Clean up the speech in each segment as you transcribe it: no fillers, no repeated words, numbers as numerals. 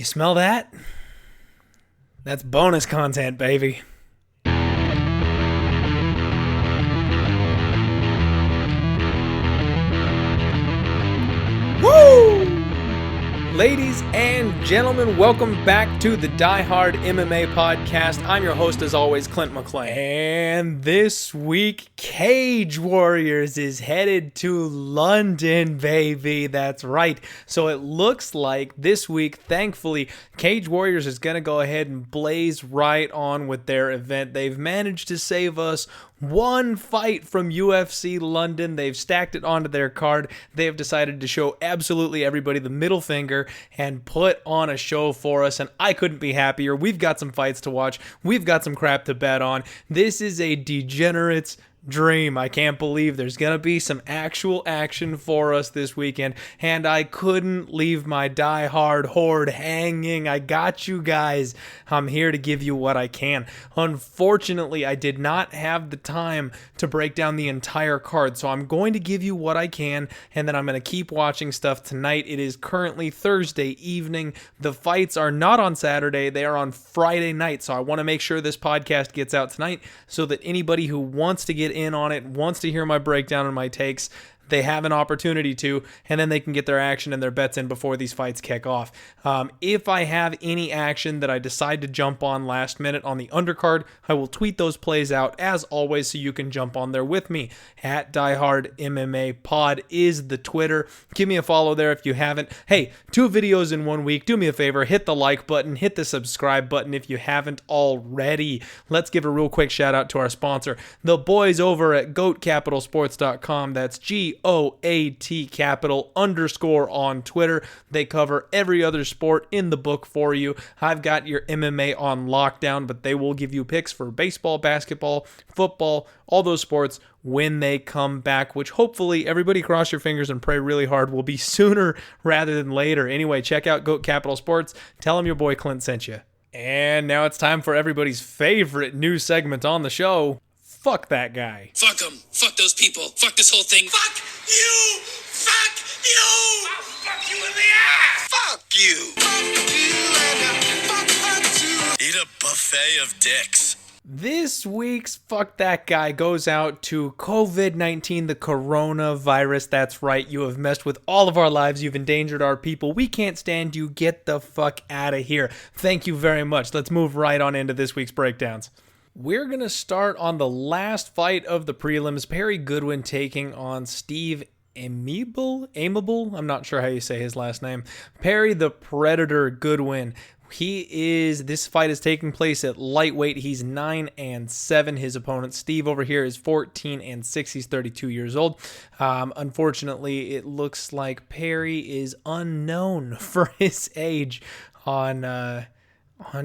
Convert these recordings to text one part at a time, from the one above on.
You smell that? That's bonus content, baby. Woo! Ladies and gentlemen, welcome back to the Die Hard MMA Podcast. I'm your host, as always, Clint McClain. And this week, Cage Warriors is headed to London, baby. That's right. So it looks like this week, thankfully, Cage Warriors is going to go ahead and blaze right on with their event. They've managed to save us one fight from UFC London. They've stacked it onto their card. They have decided to show absolutely everybody the middle finger and put on a show for us, and I couldn't be happier. We've got some fights to watch. We've got some crap to bet on. This is a degenerate's dream. I can't believe there's going to be some actual action for us this weekend, and I couldn't leave my Die Hard horde hanging. I got you guys. I'm here to give you what I can. Unfortunately, I did not have the time to break down the entire card, so I'm going to give you what I can, and then I'm going to keep watching stuff tonight. It is currently Thursday evening. The fights are not on Saturday. They are on Friday night, so I want to make sure this podcast gets out tonight so that anybody who wants to get in on it, wants to hear my breakdown and my takes, they have an opportunity to, and then they can get their action and their bets in before these fights kick off. If I have any action that I decide to jump on last minute on the undercard, I will tweet those plays out as always, so you can jump on there with me. At Die Hard MMA Pod is the Twitter. Give me a follow there if you haven't. Hey, 2 videos in 1 week. Do me a favor, hit the like button, hit the subscribe button if you haven't already. Let's give a real quick shout out to our sponsor, the boys over at GOATcapitalsports.com. That's GOAT Capital _ on Twitter. They cover every other sport in the book for you. I've got your MMA on lockdown, but they will give you picks for baseball, basketball, football, all those sports when they come back, which hopefully, everybody cross your fingers and pray really hard, will be sooner rather than later. Anyway, check out GOAT Capital Sports. Tell them your boy Clint sent you. And now it's time for everybody's favorite new segment on the show. Fuck that guy. Fuck him. Fuck those people. Fuck this whole thing. Fuck you. Fuck you. I'll fuck you in the ass. Fuck you. Fuck you and fuck her too. Eat a buffet of dicks. This week's Fuck That Guy goes out to COVID-19, the coronavirus. That's right. You have messed with all of our lives. You've endangered our people. We can't stand you. Get the fuck out of here. Thank you very much. Let's move right on into this week's breakdowns. We're going to start on the last fight of the prelims. Perry Goodwin taking on Steve Aimable. I'm not sure how you say his last name. Perry the Predator Goodwin. This fight is taking place at lightweight. He's 9-7. His opponent, Steve, over here is 14-6. He's 32 years old. Unfortunately, it looks like Perry is unknown for his age on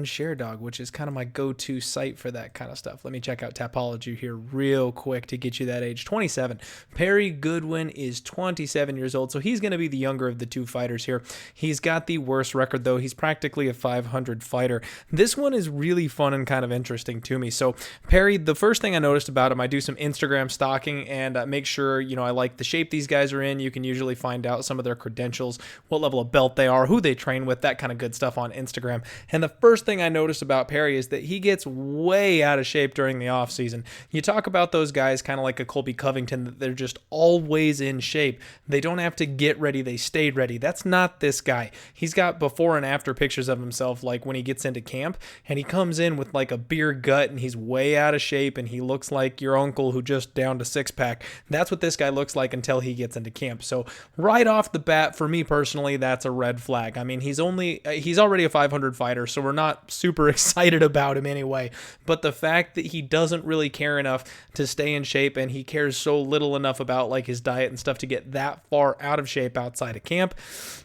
ShareDog, which is kind of my go-to site for that kind of stuff. Let me check out Tapology here real quick to get you that age. 27. Perry Goodwin is 27 years old, so he's going to be the younger of the two fighters here. He's got the worst record, though. He's practically a 500 fighter. This one is really fun and kind of interesting to me. So Perry, the first thing I noticed about him, I do some Instagram stalking and make sure, I like the shape these guys are in. You can usually find out some of their credentials, what level of belt they are, who they train with, that kind of good stuff on Instagram. And the first thing I noticed about Perry is that he gets way out of shape during the offseason. You talk about those guys kind of like a Colby Covington, that they're just always in shape. They don't have to get ready, they stayed ready. That's not this guy. He's got before and after pictures of himself, like when he gets into camp, and he comes in with like a beer gut, and he's way out of shape, and he looks like your uncle who just downed a 6-pack. That's what this guy looks like until he gets into camp. So right off the bat, for me personally, that's a red flag. I mean, he's already a 500 fighter, so we're not super excited about him anyway, but the fact that he doesn't really care enough to stay in shape, and he cares so little enough about like his diet and stuff to get that far out of shape outside of camp,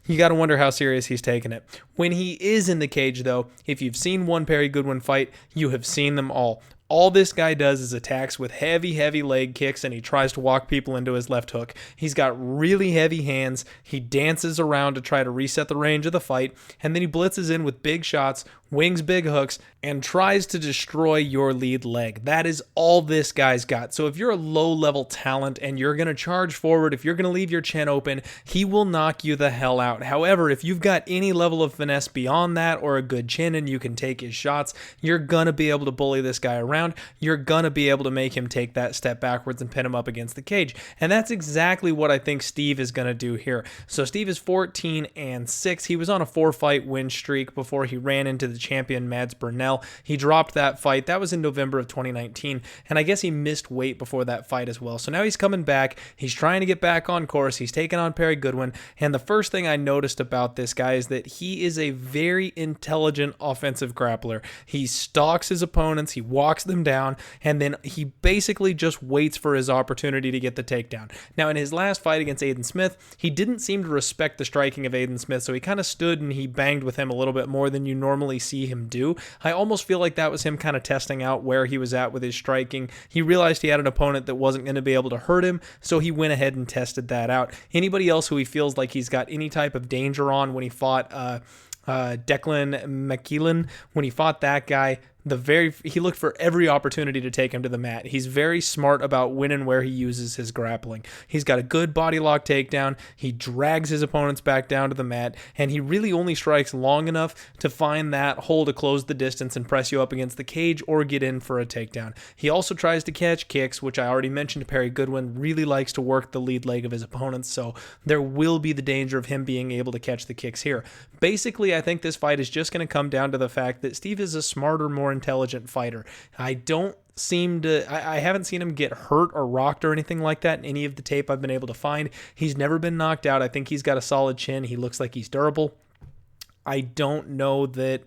you got to wonder how serious he's taking it. When he is in the cage, though, if you've seen one Perry Goodwin fight, you have seen them all. All this guy does is attacks with heavy leg kicks, and he tries to walk people into his left hook. He's got really heavy hands. He dances around to try to reset the range of the fight, and then he blitzes in with big shots wings big hooks, and tries to destroy your lead leg. That is all this guy's got. So if you're a low-level talent and you're going to charge forward, if you're going to leave your chin open, he will knock you the hell out. However, if you've got any level of finesse beyond that or a good chin and you can take his shots, you're going to be able to bully this guy around. You're going to be able to make him take that step backwards and pin him up against the cage. And that's exactly what I think Steve is going to do here. So Steve is 14-6. He was on a 4-fight win streak before he ran into the champion Mads Burnell. He dropped that fight. That was in November of 2019. And I guess he missed weight before that fight as well. So now he's coming back. He's trying to get back on course. He's taking on Perry Goodwin. And the first thing I noticed about this guy is that he is a very intelligent offensive grappler. He stalks his opponents. He walks them down. And then he basically just waits for his opportunity to get the takedown. Now, in his last fight against Aiden Smith, he didn't seem to respect the striking of Aiden Smith. So he kind of stood and he banged with him a little bit more than you normally see him do. I almost feel like that was him kind of testing out where he was at with his striking. He realized he had an opponent that wasn't going to be able to hurt him, so he went ahead and tested that out. Anybody else who he feels like he's got any type of danger on, when he fought Declan McColgan, when he fought that guy, he looked for every opportunity to take him to the mat. He's very smart about when and where he uses his grappling. He's got a good body lock takedown. He drags his opponents back down to the mat, and he really only strikes long enough to find that hole to close the distance and press you up against the cage or get in for a takedown. He also tries to catch kicks, which I already mentioned. Perry Goodwin really likes to work the lead leg of his opponents, so there will be the danger of him being able to catch the kicks here. Basically, I think this fight is just going to come down to the fact that Steve is a smarter, more intelligent fighter. I haven't seen him get hurt or rocked or anything like that in any of the tape I've been able to find. He's never been knocked out. I think he's got a solid chin. He looks like he's durable. I don't know that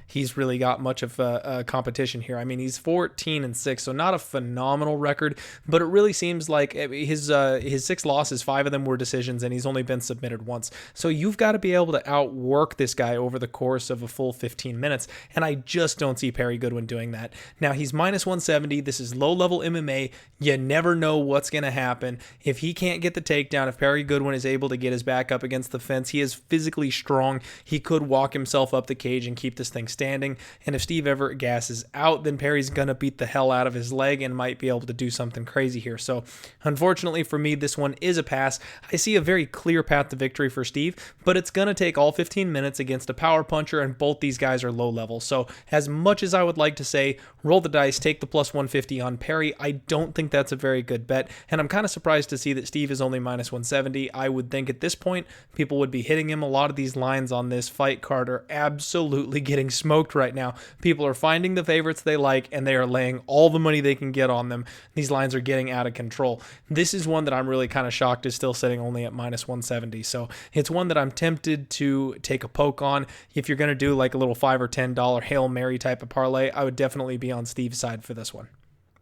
he's really got much of a competition here. I mean, he's 14-6, so not a phenomenal record, but it really seems like his 6 losses, 5 of them were decisions, and he's only been submitted once. So you've got to be able to outwork this guy over the course of a full 15 minutes, and I just don't see Perry Goodwin doing that. Now, he's -170. This is low-level MMA. You never know what's going to happen. If he can't get the takedown, if Perry Goodwin is able to get his back up against the fence, he is physically strong. He could walk himself up the cage and keep this thing standing. And if Steve ever gasses out, then Perry's going to beat the hell out of his leg and might be able to do something crazy here. So unfortunately for me, this one is a pass. I see a very clear path to victory for Steve, but it's going to take all 15 minutes against a power puncher, and both these guys are low level. So as much as I would like to say, roll the dice, take the +150 on Perry, I don't think that's a very good bet. And I'm kind of surprised to see that Steve is only -170. I would think at this point, people would be hitting him. A lot of these lines on this fight card are absolutely getting smoked right now. People are finding the favorites they like, and they are laying all the money they can get on them. These lines are getting out of control. This is one that I'm really kind of shocked is still sitting only at -170. So it's one that I'm tempted to take a poke on. If you're going to do like a little $5 or $10 Hail Mary type of parlay, I would definitely be on Steve's side for this one.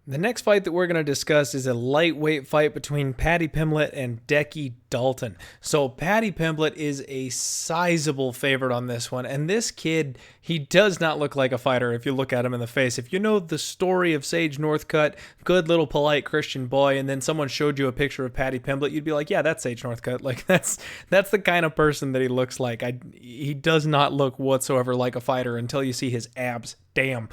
The next fight that we're going to discuss is a lightweight fight between Paddy Pimblett and Decky Dalton. So Paddy Pimblett is a sizable favorite on this one, and this kid, he does not look like a fighter if you look at him in the face. If you know the story of Sage Northcutt, good little polite Christian boy, and then someone showed you a picture of Paddy Pimblett, you'd be like, yeah, that's Sage Northcutt. Like that's the kind of person that he looks like. He does not look whatsoever like a fighter until you see his abs. Damn.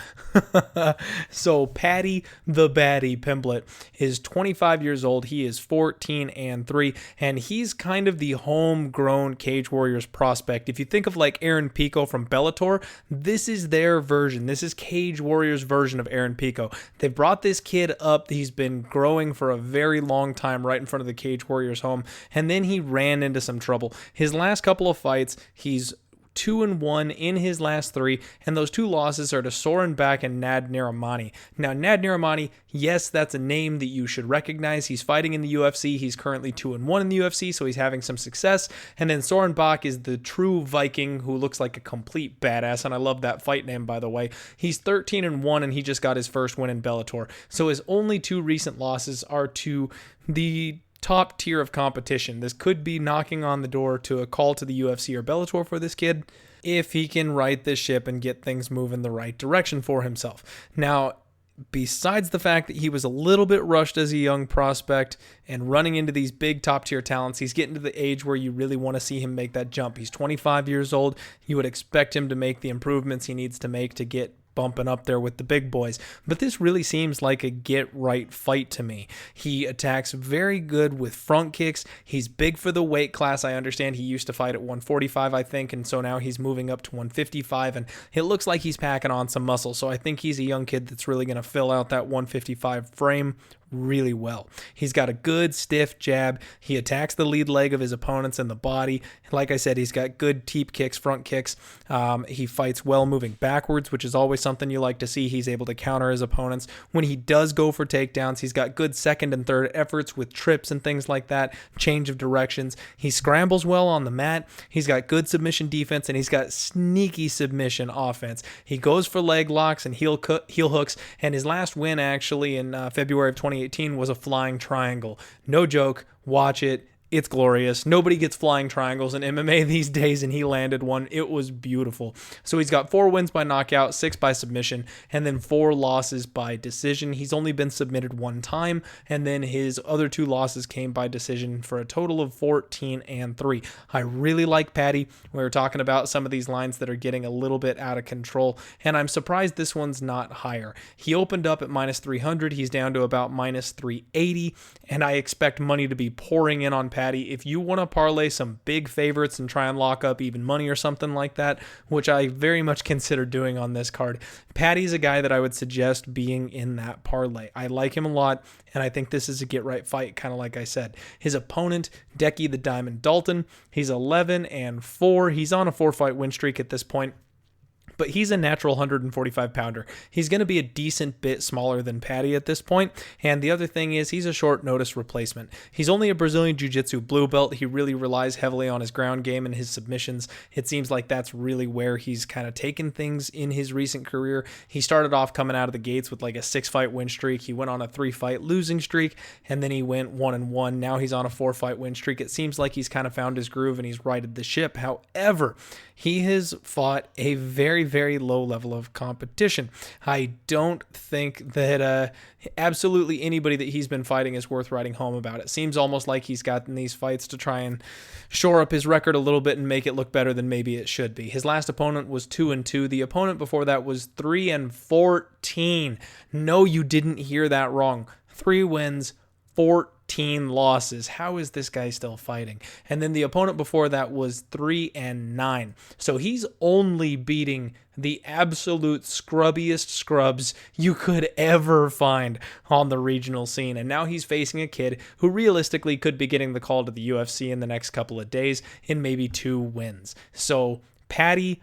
So Paddy the Baddie Pimblett is 25 years old. He is 14-3, and he's kind of the homegrown Cage Warriors prospect. If you think of like Aaron Pico from Bellator, this is their version. This is Cage Warriors' version of Aaron Pico. They brought this kid up. He's been growing for a very long time right in front of the Cage Warriors home, and then he ran into some trouble. His last couple of fights, he's 2-1 in his last 3, and those 2 losses are to Soren Bak and Nad Narimani. Now, Nad Narimani, yes, that's a name that you should recognize. He's fighting in the UFC. He's currently 2-1 in the UFC, so he's having some success. And then Soren Bak is the true Viking who looks like a complete badass, and I love that fight name, by the way. He's 13-1, and he just got his first win in Bellator. So his only 2 recent losses are to the top tier of competition. This could be knocking on the door to a call to the UFC or Bellator for this kid if he can right this ship and get things moving the right direction for himself. Now, besides the fact that he was a little bit rushed as a young prospect and running into these big top-tier talents, he's getting to the age where you really want to see him make that jump. He's 25 years old. You would expect him to make the improvements he needs to make to get bumping up there with the big boys. But this really seems like a get-right fight to me. He attacks very good with front kicks. He's big for the weight class. I understand he used to fight at 145, I think, and so now he's moving up to 155, and it looks like he's packing on some muscle. So I think he's a young kid that's really going to fill out that 155 frame really well. He's got a good stiff jab. He attacks the lead leg of his opponents in the body. Like I said, he's got good teep kicks, front kicks. He fights well moving backwards, which is always something you like to see. He's able to counter his opponents. When he does go for takedowns, he's got good second and third efforts with trips and things like that, change of directions. He scrambles well on the mat. He's got good submission defense, and he's got sneaky submission offense. He goes for leg locks and heel hooks, and his last win actually in February of 2018 was a flying triangle. No joke. Watch it. It's glorious. Nobody gets flying triangles in MMA these days, and he landed one. It was beautiful. So he's got 4 wins by knockout, 6 by submission, and then 4 losses by decision. He's only been submitted 1 time, and then his other 2 losses came by decision for a total of 14-3. I really like Paddy. We were talking about some of these lines that are getting a little bit out of control, and I'm surprised this one's not higher. He opened up at -300. He's down to about -380, and I expect money to be pouring in on Paddy. If you want to parlay some big favorites and try and lock up even money or something like that, which I very much consider doing on this card, Paddy's a guy that I would suggest being in that parlay. I like him a lot, and I think this is a get-right fight, kind of like I said. His opponent, Decky the Diamond Dalton, he's 11-4. He's on a 4-fight win streak at this point, but he's a natural 145-pounder. He's going to be a decent bit smaller than Paddy at this point, and the other thing is he's a short notice replacement. He's only a Brazilian Jiu-Jitsu blue belt. He really relies heavily on his ground game and his submissions. It seems like that's really where he's kind of taken things in his recent career. He started off coming out of the gates with like a 6-fight win streak. He went on a 3-fight losing streak, and then he went 1-1. Now he's on a 4-fight win streak. It seems like he's kind of found his groove and he's righted the ship. However, he has fought a very, very low level of competition. I don't think that absolutely anybody that he's been fighting is worth writing home about. It seems almost like he's gotten these fights to try and shore up his record a little bit and make it look better than maybe it should be. His last opponent was 2-2. The opponent before that was 3-14. No, you didn't hear that wrong. 3 wins, 14 losses. How is this guy still fighting? And then the opponent before that was 3-9. So he's only beating the absolute scrubbiest scrubs you could ever find on the regional scene. And now he's facing a kid who realistically could be getting the call to the UFC in the next couple of days in maybe 2 wins. So Paddy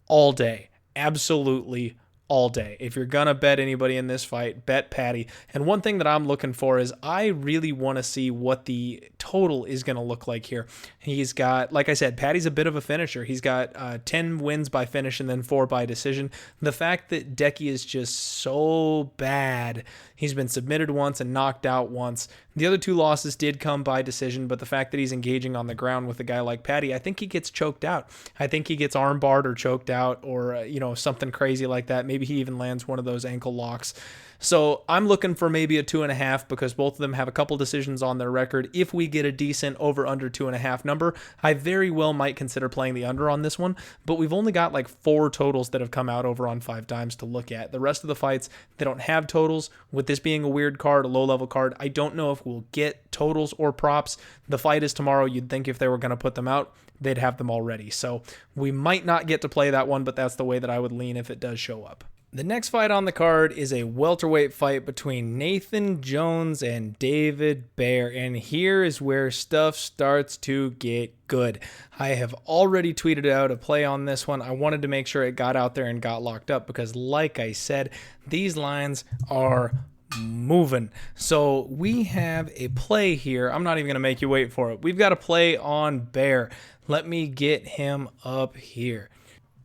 all day. Absolutely all day. If you're going to bet anybody in this fight, bet Paddy. And one thing that I'm looking for is I really want to see what the total is going to look like here. He's got, like I said, Paddy's a bit of a finisher. He's got 10 wins by finish and then 4 by decision. The fact that Decky is just so bad, he's been submitted once and knocked out once. The other 2 losses did come by decision, but the fact that he's engaging on the ground with a guy like Paddy, I think he gets choked out. I think he gets armbarred or choked out or, something crazy like that. Maybe he even lands one of those ankle locks. So I'm looking for maybe a 2.5 because both of them have a couple decisions on their record. If we get a decent over-under 2.5 number, I very well might consider playing the under on this one, but we've only got like 4 totals that have come out over on 5 dimes to look at. The rest of the fights, they don't have totals. With this being a weird card, a low-level card, I don't know if we'll get totals or props. The fight is tomorrow. You'd think if they were going to put them out, they'd have them already. So we might not get to play that one, but that's the way that I would lean if it does show up. The next fight on the card is a welterweight fight between Nathan Jones and David Baer, and here is where stuff starts to get good. I have already tweeted out a play on this one. I wanted to make sure it got out there and got locked up because, like I said, these lines are moving. So we have a play here. I'm not even going to make you wait for it. We've got a play on Baer. Let me get him up here.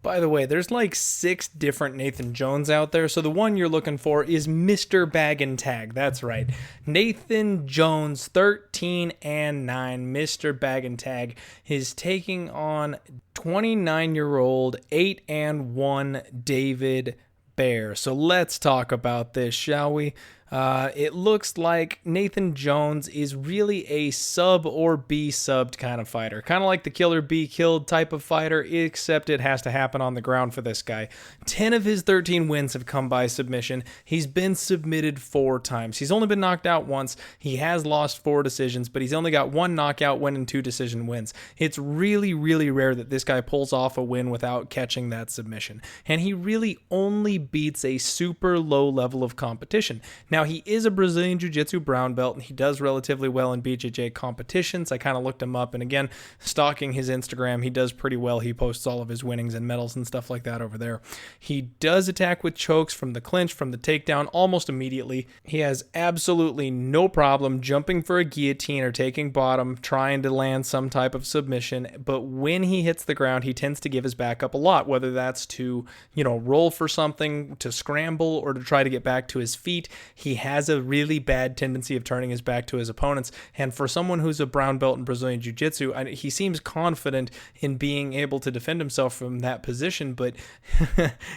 By the way, there's like 6 different Nathan Jones out there, so the one you're looking for is Mr. Bag and Tag. That's right. Nathan Jones, 13-9. Mr. Bag and Tag is taking on 29-year-old, 8-1 David Bear. So let's talk about this, shall we? It looks like Nathan Jones is really a sub or be subbed kind of fighter. Kind of like the killer be killed type of fighter, except it has to happen on the ground for this guy. 10 of his 13 wins have come by submission. He's been submitted 4 times. He's only been knocked out once. He has lost 4 decisions, but he's only got 1 knockout win and 2 decision wins. It's really, really rare that this guy pulls off a win without catching that submission. And he really only beats a super low level of competition. Now, he is a Brazilian Jiu-Jitsu brown belt, and he does relatively well in BJJ competitions. I kind of looked him up, and again, stalking his Instagram, he does pretty well. He posts all of his winnings and medals and stuff like that over there. He does attack with chokes from the clinch, from the takedown, almost immediately. He has absolutely no problem jumping for a guillotine or taking bottom, trying to land some type of submission, but when he hits the ground, he tends to give his back up a lot, whether that's to, roll for something, to scramble, or to try to get back to his feet. He has a really bad tendency of turning his back to his opponents, and for someone who's a brown belt in Brazilian Jiu-Jitsu, he seems confident in being able to defend himself from that position, but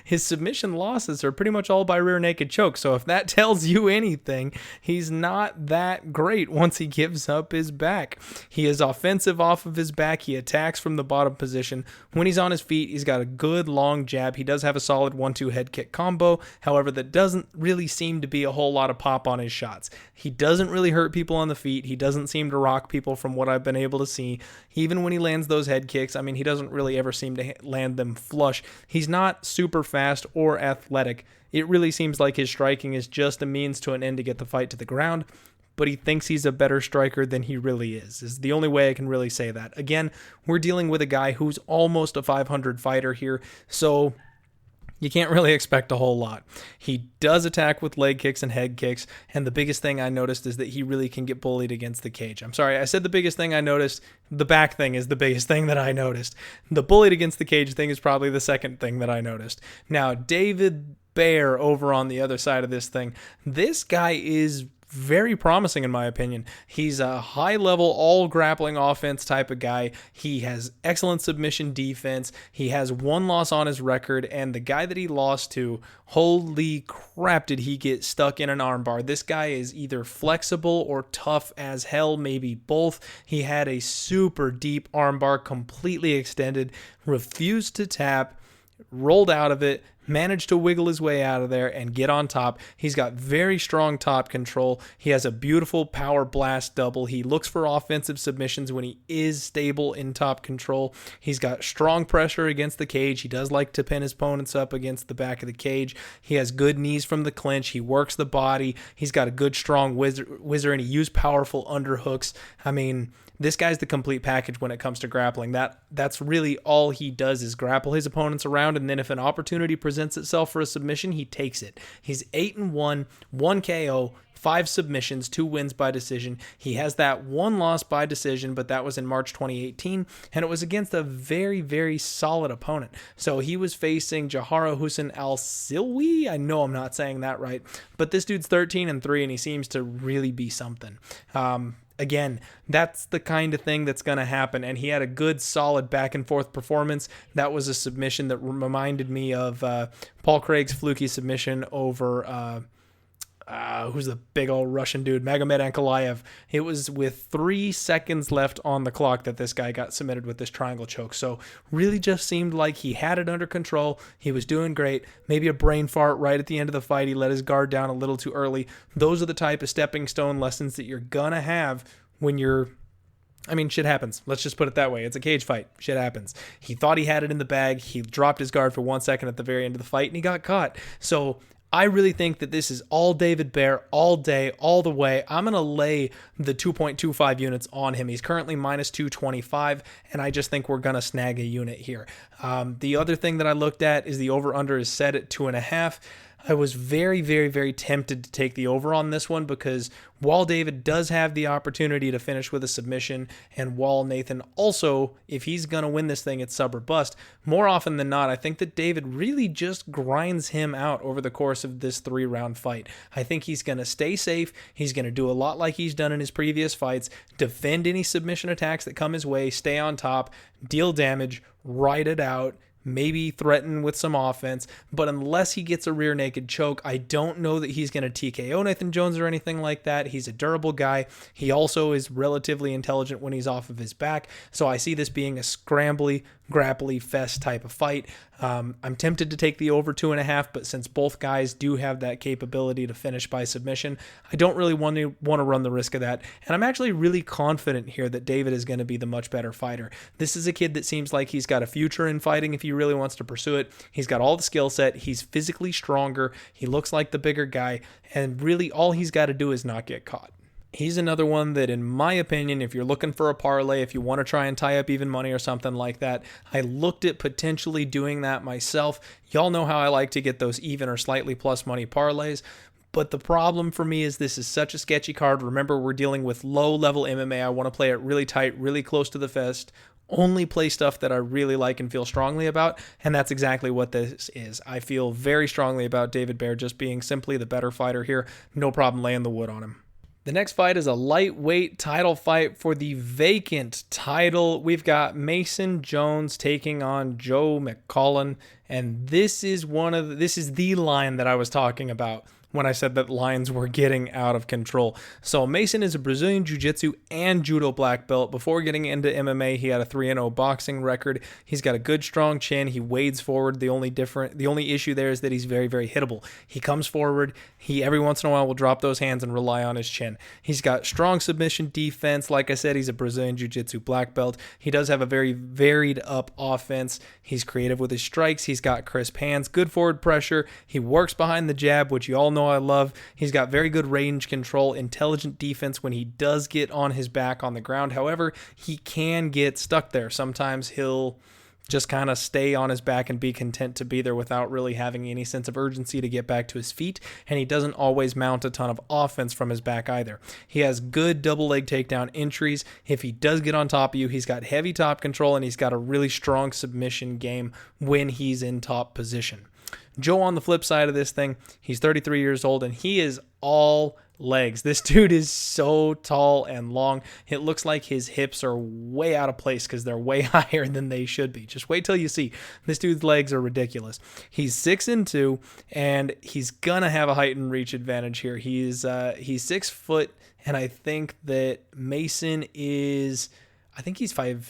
his submission losses are pretty much all by rear naked choke, so if that tells you anything, he's not that great once he gives up his back. He is offensive off of his back. He attacks from the bottom position. When he's on his feet, he's got a good long jab. He does have a solid 1-2 head kick combo, however, that doesn't really seem to be a whole lot of pop on his shots. He doesn't really hurt people on the feet. He doesn't seem to rock people from what I've been able to see. Even when he lands those head kicks, he doesn't really ever seem to land them flush. He's not super fast or athletic. It really seems like his striking is just a means to an end to get the fight to the ground, but he thinks he's a better striker than he really is the only way I can really say that. Again, we're dealing with a guy who's almost a 500 fighter here, so you can't really expect a whole lot. He does attack with leg kicks and head kicks, and the biggest thing I noticed is that he really can get bullied against the cage. I'm sorry, I said the biggest thing I noticed. The back thing is the biggest thing that I noticed. The bullied against the cage thing is probably the second thing that I noticed. Now, David Bear over on the other side of this thing, this guy is very promising in my opinion. He's a high-level, all-grappling offense type of guy. He has excellent submission defense. He has 1 loss on his record, and the guy that he lost to, holy crap, did he get stuck in an armbar. This guy is either flexible or tough as hell, maybe both. He had a super deep armbar, completely extended, refused to tap, rolled out of it, managed to wiggle his way out of there and get on top. He's got very strong top control. He has a beautiful power blast double. He looks for offensive submissions when he is stable in top control. He's got strong pressure against the cage. He does like to pin his opponents up against the back of the cage. He has good knees from the clinch. He works the body. He's got a good strong whizzer, and he used powerful underhooks. This guy's the complete package when it comes to grappling. That's really all he does is grapple his opponents around, and then if an opportunity presents itself for a submission, he takes it. He's 8-1, 1 KO, 5 submissions, 2 wins by decision. He has that 1 loss by decision, but that was in March 2018, and it was against a very, very solid opponent. So he was facing Jahara Hussein Al-Silwi. I know I'm not saying that right, but this dude's 13-3, and he seems to really be something. Again, that's the kind of thing that's going to happen, and he had a good, solid back-and-forth performance. That was a submission that reminded me of Paul Craig's fluky submission over who's the big old Russian dude, Magomed Ankalaev. It was with 3 seconds left on the clock that this guy got submitted with this triangle choke. So really just seemed like he had it under control. He was doing great. Maybe a brain fart right at the end of the fight. He let his guard down a little too early. Those are the type of stepping stone lessons that you're going to have when you're shit happens. Let's just put it that way. It's a cage fight. Shit happens. He thought he had it in the bag. He dropped his guard for 1 second at the very end of the fight, and he got caught. So I really think that this is all David Bear, all day, all the way. I'm going to lay the 2.25 units on him. He's currently minus 225, and I just think we're going to snag a unit here. The other thing that I looked at is the over-under is set at 2.5. I was very, very, very tempted to take the over on this one because while David does have the opportunity to finish with a submission, and while Nathan also, if he's going to win this thing, it's sub or bust, more often than not, I think that David really just grinds him out over the course of this 3-round fight. I think he's going to stay safe. He's going to do a lot like he's done in his previous fights, defend any submission attacks that come his way, stay on top, deal damage, ride it out, maybe threaten with some offense, but unless he gets a rear naked choke, I don't know that he's going to TKO Nathan Jones or anything like that. He's a durable guy. He also is relatively intelligent when he's off of his back, so I see this being a scrambly, grapply fest type of fight. I'm tempted to take the over 2.5, but since both guys do have that capability to finish by submission, I don't really want to run the risk of that, and I'm actually really confident here that David is going to be the much better fighter. This is a kid that seems like he's got a future in fighting if he really wants to pursue it. He's got all the skill set. He's physically stronger. He looks like the bigger guy, and really all he's got to do is not get caught. He's another one that, in my opinion, if you're looking for a parlay, if you want to try and tie up even money or something like that, I looked at potentially doing that myself. Y'all know how I like to get those even or slightly plus money parlays. But the problem for me is this is such a sketchy card. Remember, we're dealing with low-level MMA. I want to play it really tight, really close to the vest. Only play stuff that I really like and feel strongly about, and that's exactly what this is. I feel very strongly about David Baer just being simply the better fighter here. No problem laying the wood on him. The next fight is a lightweight title fight for the vacant title. We've got Mason Jones taking on Joe McColgan, and this is the line that I was talking about when I said that lines were getting out of control. So Mason is a Brazilian Jiu-Jitsu and Judo black belt. Before getting into MMA, he had a 3-0 boxing record. He's got a good, strong chin. He wades forward. The only issue there is that he's very, very hittable. He comes forward. He every once in a while will drop those hands and rely on his chin. He's got strong submission defense. Like I said, he's a Brazilian Jiu-Jitsu black belt. He does have a very varied up offense. He's creative with his strikes. He's got crisp hands, good forward pressure. He works behind the jab, which you all know I love. He's got very good range control, intelligent defense when he does get on his back on the ground. However, he can get stuck there. Sometimes he'll just kind of stay on his back and be content to be there without really having any sense of urgency to get back to his feet, and he doesn't always mount a ton of offense from his back either. He has good double leg takedown entries. If he does get on top of you, he's got heavy top control, and he's got a really strong submission game when he's in top position. Joe, on the flip side of this thing, he's 33 years old, and he is all legs. This dude is so tall and long. It looks like his hips are way out of place because they're way higher than they should be. Just wait till you see. This dude's legs are ridiculous. He's 6'2", and he's gonna have a height and reach advantage here. He's 6 foot, and I think that Mason is, I think he's 5'8",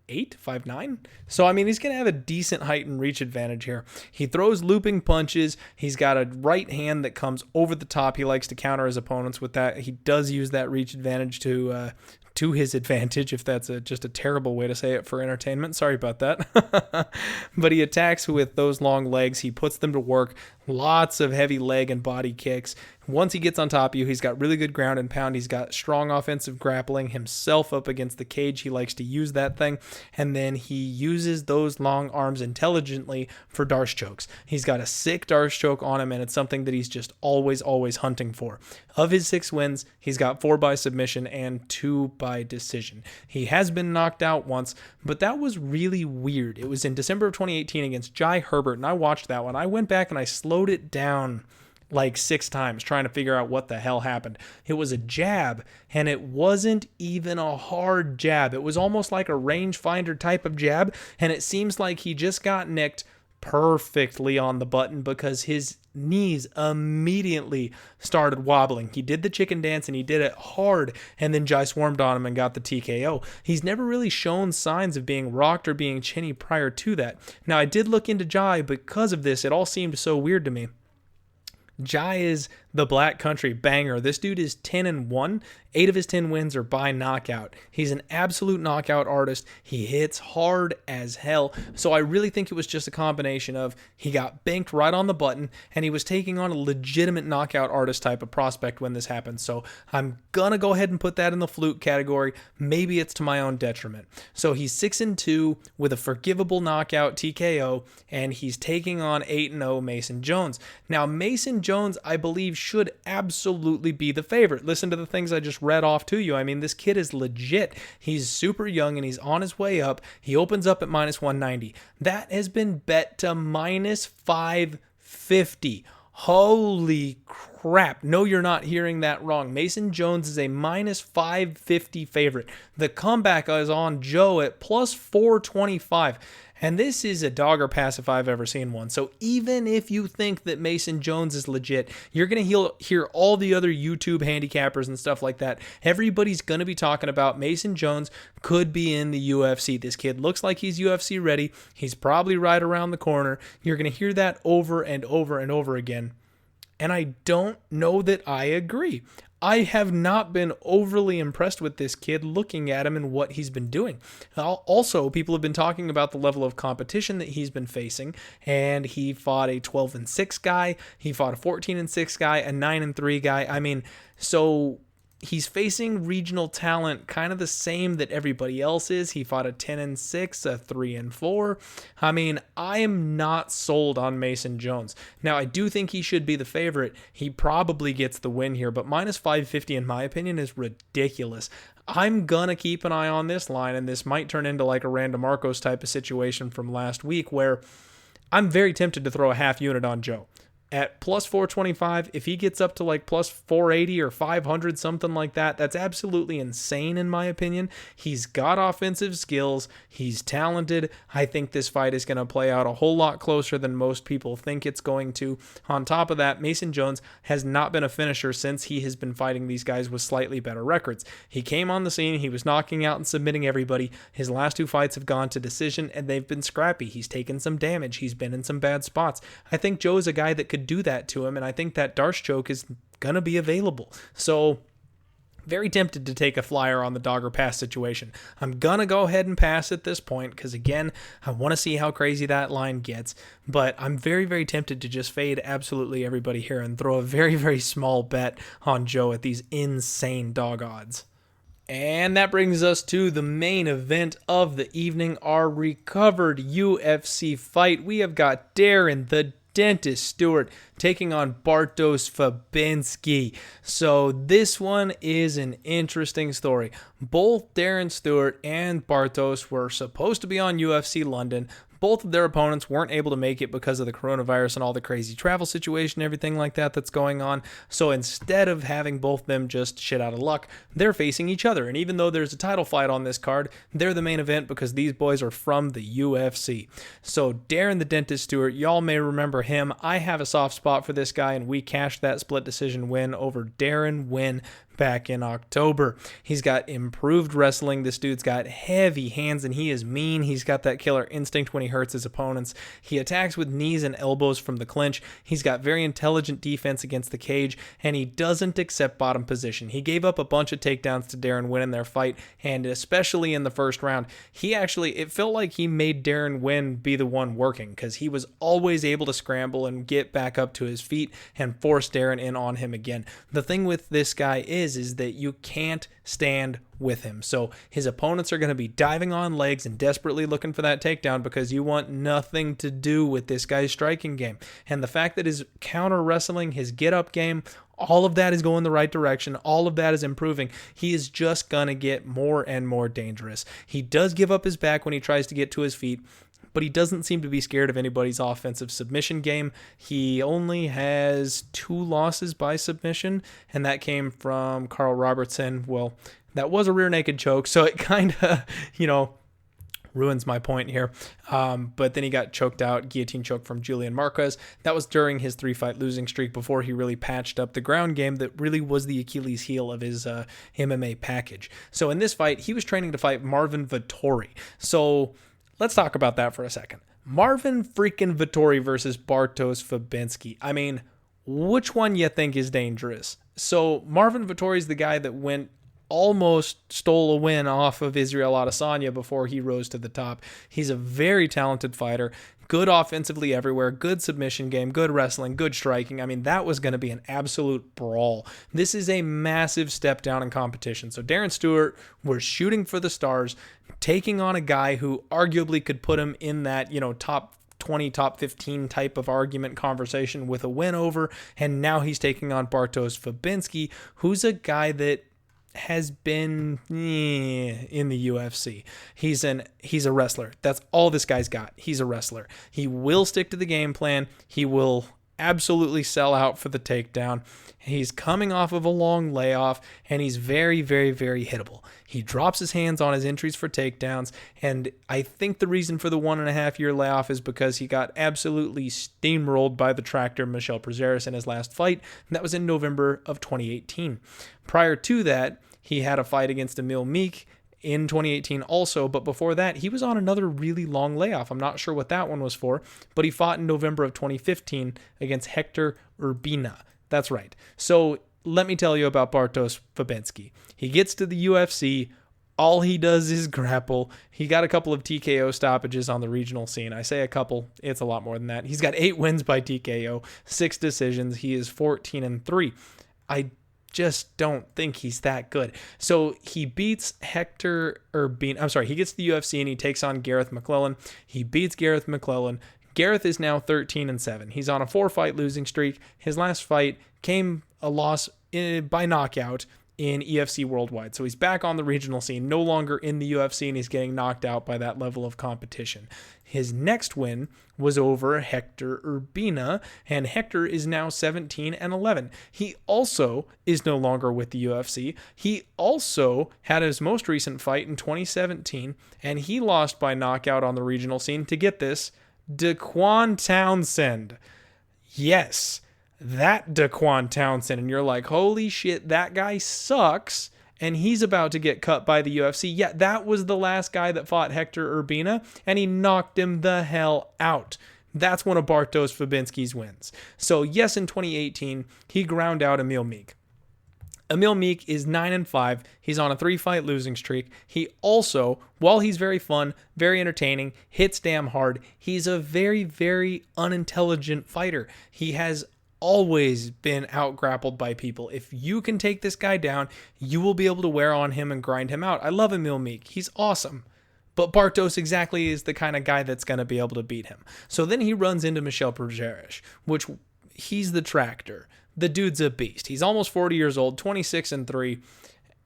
5'9". So, I mean, he's going to have a decent height and reach advantage here. He throws looping punches. He's got a right hand that comes over the top. He likes to counter his opponents with that. He does use that reach advantage to his advantage, if that's just a terrible way to say it for entertainment. Sorry about that. But he attacks with those long legs. He puts them to work. Lots of heavy leg and body kicks. Once he gets on top of you, he's got really good ground and pound. He's got strong offensive grappling himself up against the cage. He likes to use that thing. And then he uses those long arms intelligently for Darce chokes. He's got a sick Darce choke on him, and it's something that he's just always hunting for. Of his 6 wins, he's got 4 by submission and 2 by decision. He has been knocked out once, but that was really weird. It was in December of 2018 against Jai Herbert, and I watched that one. I went back and I slowed it down like 6 times trying to figure out what the hell happened. It was a jab, and it wasn't even a hard jab. It was almost like a rangefinder type of jab, and it seems like he just got nicked perfectly on the button because his knees immediately started wobbling. He did the chicken dance, and he did it hard, and then Jai swarmed on him and got the TKO. He's never really shown signs of being rocked or being chinny prior to that. Now, I did look into Jai because of this. It all seemed so weird to me. Jai is the Black Country banger. This dude is 10-1. 8 of his 10 wins are by knockout. He's an absolute knockout artist. He hits hard as hell. So I really think it was just a combination of he got banked right on the button, and he was taking on a legitimate knockout artist type of prospect when this happened. So I'm going to go ahead and put that in the fluke category. Maybe it's to my own detriment. So he's 6-2 with a forgivable knockout TKO, and he's taking on 8-0 Mason Jones. Now, Mason Jones, I believe, should absolutely be the favorite. Listen to the things I just read off to you. I mean, this kid is legit. He's super young, and he's on his way up. He opens up at -190. That has been bet to -550. Holy crap. No, you're not hearing that wrong. Mason Jones is a -550 favorite. The comeback is on Joe at +425. And this is a dog or pass if I've ever seen one. So even if you think that Mason Jones is legit, you're going to hear all the other YouTube handicappers and stuff like that. Everybody's going to be talking about Mason Jones could be in the UFC. This kid looks like he's UFC ready. He's probably right around the corner. You're going to hear that over and over and over again. And I don't know that I agree. I have not been overly impressed with this kid looking at him and what he's been doing. Also, people have been talking about the level of competition that he's been facing, and he fought a 12-6 guy, he fought a 14-6 guy, a 9-3 guy. I mean, so he's facing regional talent kind of the same that everybody else is. He fought a 10-6, a 3-4. I mean, I am not sold on Mason Jones. Now, I do think he should be the favorite. He probably gets the win here, but minus 550 in my opinion is ridiculous. I'm gonna keep an eye on this line, and this might turn into like a Randa Marcos type of situation from last week where I'm very tempted to throw a half unit on Joe. At plus 425, if he gets up to like plus 480 or 500, something like that, that's absolutely insane in my opinion. He's got offensive skills. He's talented. I think this fight is going to play out a whole lot closer than most people think it's going to. On top of that, Mason Jones has not been a finisher since he has been fighting these guys with slightly better records. He came on the scene. He was knocking out and submitting everybody. His last 2 fights have gone to decision, and they've been scrappy. He's taken some damage. He's been in some bad spots. I think Joe is a guy that could do that to him, and I think that Darce choke is going to be available. So very tempted to take a flyer on the dog or pass situation. I'm going to go ahead and pass at this point because, again, I want to see how crazy that line gets, but I'm very, very tempted to just fade absolutely everybody here and throw a very, very small bet on Joe at these insane dog odds. And that brings us to the main event of the evening, our recovered UFC fight. We have got Darren the Dentist Stewart taking on Bartosz Fabinski. So this one is an interesting story. Both Darren Stewart and Bartosz were supposed to be on UFC London. Both of their opponents weren't able to make it because of the coronavirus and all the crazy travel situation, everything like that that's going on. So instead of having both them just shit out of luck, they're facing each other. And even though there's a title fight on this card, they're the main event because these boys are from the UFC. So Darren the Dentist Stewart, y'all may remember him. I have a soft spot for this guy, and we cashed that split decision win over Darren Wynn back in October. He's got improved wrestling. This dude's got heavy hands and he is mean. He's got that killer instinct when he hurts his opponents. He attacks with knees and elbows from the clinch. He's got very intelligent defense against the cage, and he doesn't accept bottom position. He gave up a bunch of takedowns to Darren Wynn in their fight, and especially in the first round, it felt like he made Darren Wynn be the one working because he was always able to scramble and get back up to his feet and force Darren in on him again. The thing with this guy is that you can't stand with him. So his opponents are going to be diving on legs and desperately looking for that takedown because you want nothing to do with this guy's striking game. And the fact that his counter wrestling, his get up game, all of that is going the right direction. All of that is improving. He is just going to get more and more dangerous. He does give up his back when he tries to get to his feet, but he doesn't seem to be scared of anybody's offensive submission game. He only has 2 losses by submission, and that came from Carl Robertson. Well, that was a rear naked choke, so it kind of, ruins my point here. But then he got choked out, guillotine choke from Julian Marquez. That was during his 3-fight losing streak before he really patched up the ground game that really was the Achilles heel of his MMA package. So in this fight, he was training to fight Marvin Vettori. So let's talk about that for a second. Marvin freaking Vettori versus Bartosz Fabinski. I mean, which one you think is dangerous? So Marvin Vettori is the guy that almost stole a win off of Israel Adesanya before he rose to the top. He's a very talented fighter, good offensively everywhere, good submission game, good wrestling, good striking. I mean, that was going to be an absolute brawl. This is a massive step down in competition. So Darren Stewart was shooting for the stars, taking on a guy who arguably could put him in that, top 20, top 15 type of argument conversation with a win over. And now he's taking on Bartosz Fabinski, who's a guy that has been in the UFC. He's a wrestler. That's all this guy's got. He's a wrestler. He will stick to the game plan. He will absolutely sell out for the takedown. He's coming off of a long layoff, and he's very, very, very hittable. He drops his hands on his entries for takedowns, and I think the reason for the 1.5-year layoff is because he got absolutely steamrolled by the tractor Michel Prazeres in his last fight, and that was in November of 2018. Prior to that, he had a fight against Emil Meek in 2018 also, but before that, he was on another really long layoff. I'm not sure what that one was for, but he fought in November of 2015 against Hector Urbina. That's right. So let me tell you about Bartosz Fabinski. He gets to the UFC. All he does is grapple. He got a couple of TKO stoppages on the regional scene. I say a couple. It's a lot more than that. He's got 8 wins by TKO, 6 decisions. He is 14-3. I just don't think he's that good. So he beats Hector Urbina. I'm sorry. He gets to the UFC and he takes on Gareth McClellan. He beats Gareth McClellan. Gareth is now 13-7. He's on a 4-fight losing streak. His last fight came a loss by knockout in EFC Worldwide. So he's back on the regional scene, no longer in the UFC, and he's getting knocked out by that level of competition. His next win was over Hector Urbina, and Hector is now 17-11. He also is no longer with the UFC. He also had his most recent fight in 2017, and he lost by knockout on the regional scene to, get this, Daquan Townsend. Yes, that Daquan Townsend. And you're like, holy shit, that guy sucks, and he's about to get cut by the UFC. Yeah, that was the last guy that fought Hector Urbina, and he knocked him the hell out. That's one of Bartosz Fabinski's wins. So yes, in 2018, he ground out Emil Meek. Emil Meek is 9-5. He's on a 3-fight losing streak. He also, while he's very fun, very entertaining, hits damn hard, he's a very, very unintelligent fighter. He has always been out-grappled by people. If you can take this guy down, you will be able to wear on him and grind him out. I love Emil Meek. He's awesome. But Bartosz exactly is the kind of guy that's going to be able to beat him. So then he runs into Michel Prazeres, which he's the tractor. The dude's a beast. He's almost 40 years old, 26-3,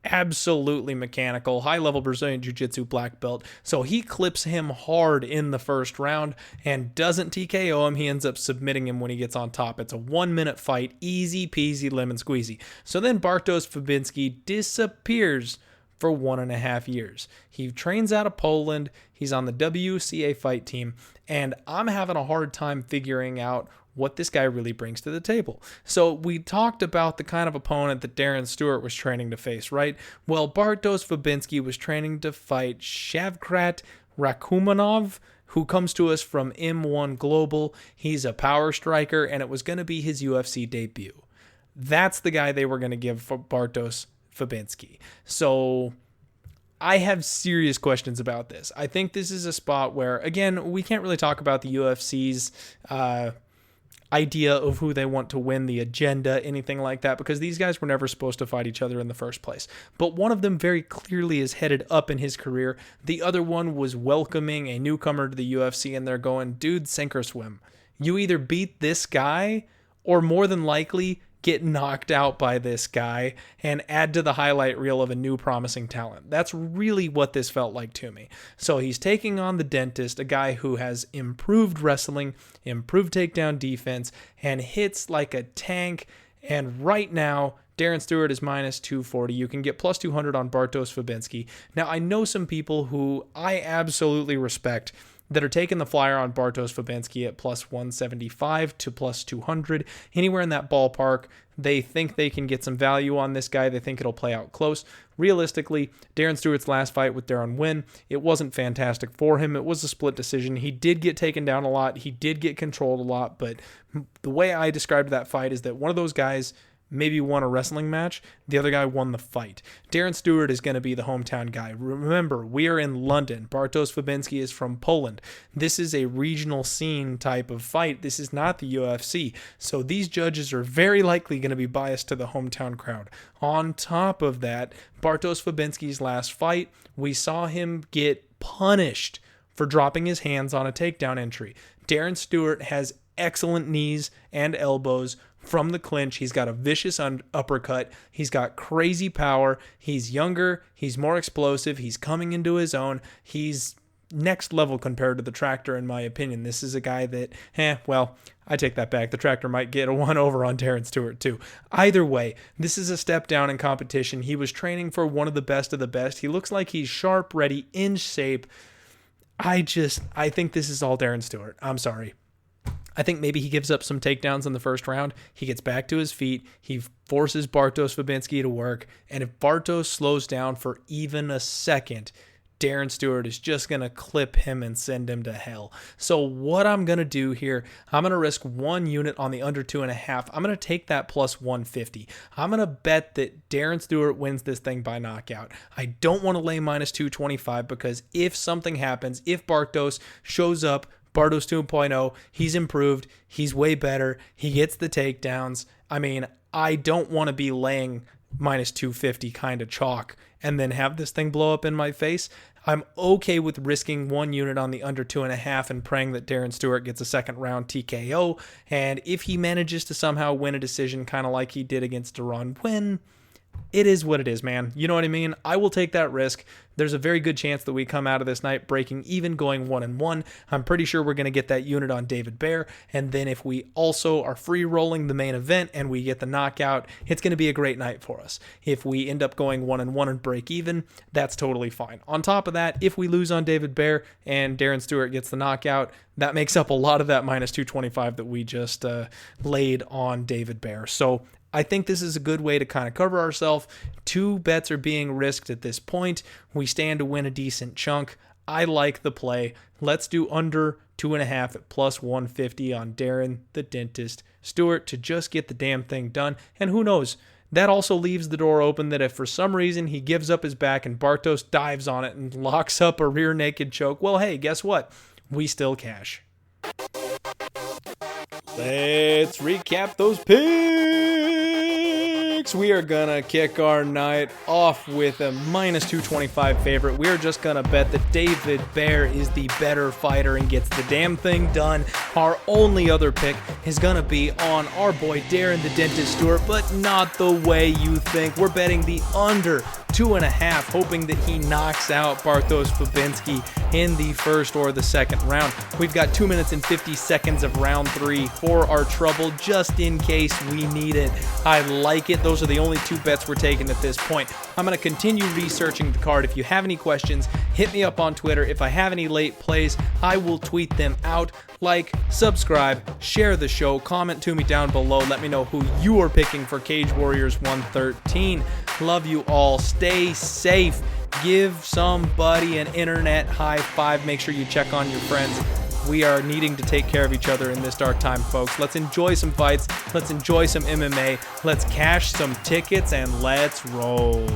absolutely mechanical, high-level Brazilian Jiu-Jitsu black belt. So he clips him hard in the first round and doesn't TKO him. He ends up submitting him when he gets on top. It's a 1-minute fight, easy peasy lemon squeezy. So then Bartosz Fabinski disappears for 1.5 years. He trains out of Poland. He's on the WCA fight team, and I'm having a hard time figuring out what this guy really brings to the table. So we talked about the kind of opponent that Darren Stewart was training to face, right? Well, Bartosz Fabinski was training to fight Shavkat Rakhmonov, who comes to us from M1 Global. He's a power striker, and it was going to be his UFC debut. That's the guy they were going to give for Bartosz Fabinski. So I have serious questions about this. I think this is a spot where, again, we can't really talk about the UFC's idea of who they want to win, the agenda, anything like that, because these guys were never supposed to fight each other in the first place. But one of them very clearly is headed up in his career. The other one was welcoming a newcomer to the UFC, and they're going, dude, sink or swim. You either beat this guy or more than likely get knocked out by this guy and add to the highlight reel of a new promising talent. That's really what this felt like to me. So he's taking on the dentist, a guy who has improved wrestling, improved takedown defense, and hits like a tank. And right now, Darren Stewart is minus 240. You can get plus 200 on Bartosz Fabinski. Now, I know some people who I absolutely respect that are taking the flyer on Bartosz Fabinski at plus 175 to plus 200. Anywhere in that ballpark, they think they can get some value on this guy. They think it'll play out close. Realistically, Darren Stewart's last fight with Darren Wynn, it wasn't fantastic for him. It was a split decision. He did get taken down a lot. He did get controlled a lot, but the way I described that fight is that one of those guys maybe won a wrestling match, the other guy won the fight. Darren Stewart is going to be the hometown guy. Remember, we are in London. Bartosz Fabinski is from Poland. This is a regional scene type of fight. This is not the UFC. So these judges are very likely going to be biased to the hometown crowd. On top of that, Bartosz Fabinski's last fight, we saw him get punished for dropping his hands on a takedown entry. Darren Stewart has excellent knees and elbows from the clinch. He's got a vicious uppercut. He's got crazy power. He's younger. He's more explosive. He's coming into his own. He's next level compared to the Tractor, in my opinion. This is a guy that, I take that back. The Tractor might get a 1 over on Darren Stewart too. Either way, this is a step down in competition. He was training for one of the best. He looks like he's sharp, ready, in shape. I think this is all Darren Stewart. I'm sorry. I think maybe he gives up some takedowns in the first round. He gets back to his feet. He forces Bartosz Fabinski to work. And if Bartosz slows down for even a second, Darren Stewart is just going to clip him and send him to hell. So what I'm going to do here, I'm going to risk 1 unit on the under 2.5. I'm going to take that plus 150. I'm going to bet that Darren Stewart wins this thing by knockout. I don't want to lay minus 225 because if something happens, if Bartosz shows up, Bartosz 2.0, he's improved, he's way better, he gets the takedowns. I mean, I don't want to be laying minus 250 kind of chalk and then have this thing blow up in my face. I'm okay with risking 1 unit on the under 2.5 and praying that Darren Stewart gets a second round TKO. And if he manages to somehow win a decision kind of like he did against Darren Wynn, it is what it is, man. You know what I mean? I will take that risk. There's a very good chance that we come out of this night breaking even, going 1-1. I'm pretty sure we're going to get that unit on David Bear. And then if we also are free rolling the main event and we get the knockout, it's going to be a great night for us. If we end up going 1-1 and break even, that's totally fine. On top of that, if we lose on David Bear and Darren Stewart gets the knockout, that makes up a lot of that minus 225 that we just laid on David Bear. So I think this is a good way to kind of cover ourselves. 2 bets are being risked at this point. We stand to win a decent chunk. I like the play. Let's do under 2.5 at plus 150 on Darren the Dentist Stewart to just get the damn thing done. And who knows? That also leaves the door open that if for some reason he gives up his back and Bartosz dives on it and locks up a rear naked choke, well, hey, guess what? We still cash. Let's recap those picks. We are going to kick our night off with a minus 225 favorite. We are just going to bet that David Bear is the better fighter and gets the damn thing done. Our only other pick is going to be on our boy Darren the Dentist Stewart, but not the way you think. We're betting the under 2.5, hoping that he knocks out Bartosz Fabinski in the first or the second round. We've got 2 minutes and 50 seconds of round 3 for our trouble, just in case we need it. I like it. Those are the only 2 bets we're taking at this point. I'm going to continue researching the card. If you have any questions, hit me up on Twitter. If I have any late plays, I will tweet them out. Like, subscribe, share the show, comment to me down below. Let me know who you are picking for Cage Warriors 113. Love you all. Stay safe. Give somebody an internet high five. Make sure you check on your friends. We are needing to take care of each other in this dark time, folks. Let's enjoy some fights. Let's enjoy some MMA. Let's cash some tickets and let's roll.